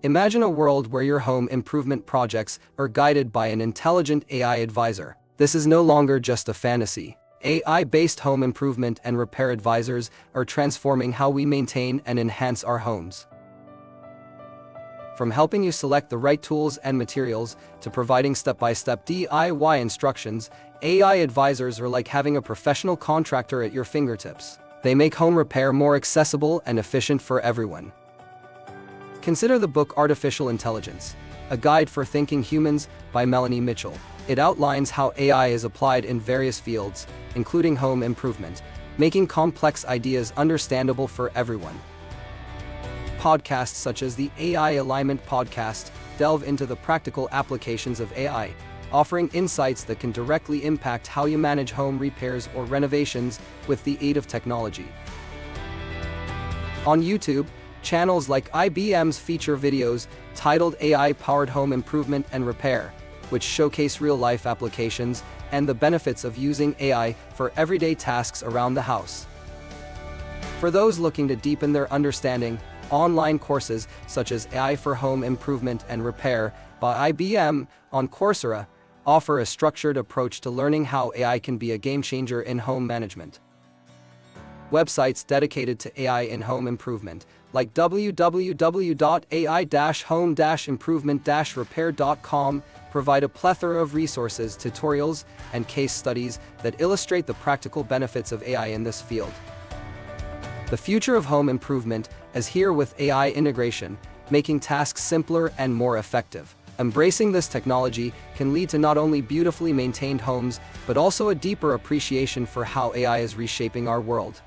Imagine a world where your home improvement projects are guided by an intelligent AI advisor. This is no longer just a fantasy. AI-based home improvement and repair advisors are transforming how we maintain and enhance our homes. From helping you select the right tools and materials to providing step-by-step DIY instructions, AI advisors are like having a professional contractor at your fingertips. They make home repair more accessible and efficient for everyone. Consider the book Artificial Intelligence, A Guide for Thinking Humans by Melanie Mitchell. It outlines how AI is applied in various fields, including home improvement, making complex ideas understandable for everyone. Podcasts such as the AI Alignment Podcast delve into the practical applications of AI, offering insights that can directly impact how you manage home repairs or renovations with the aid of technology. On YouTube, channels like IBM's feature videos titled AI-Powered Home Improvement and Repair, which showcase real-life applications and the benefits of using AI for everyday tasks around the house. For those looking to deepen their understanding, online courses such as AI for Home Improvement and Repair by IBM on Coursera offer a structured approach to learning how AI can be a game-changer in home management. Websites dedicated to AI in home improvement, like www.ai-home-improvement-repair.com, provide a plethora of resources, tutorials, and case studies that illustrate the practical benefits of AI in this field. The future of home improvement is here with AI integration, making tasks simpler and more effective. Embracing this technology can lead to not only beautifully maintained homes, but also a deeper appreciation for how AI is reshaping our world.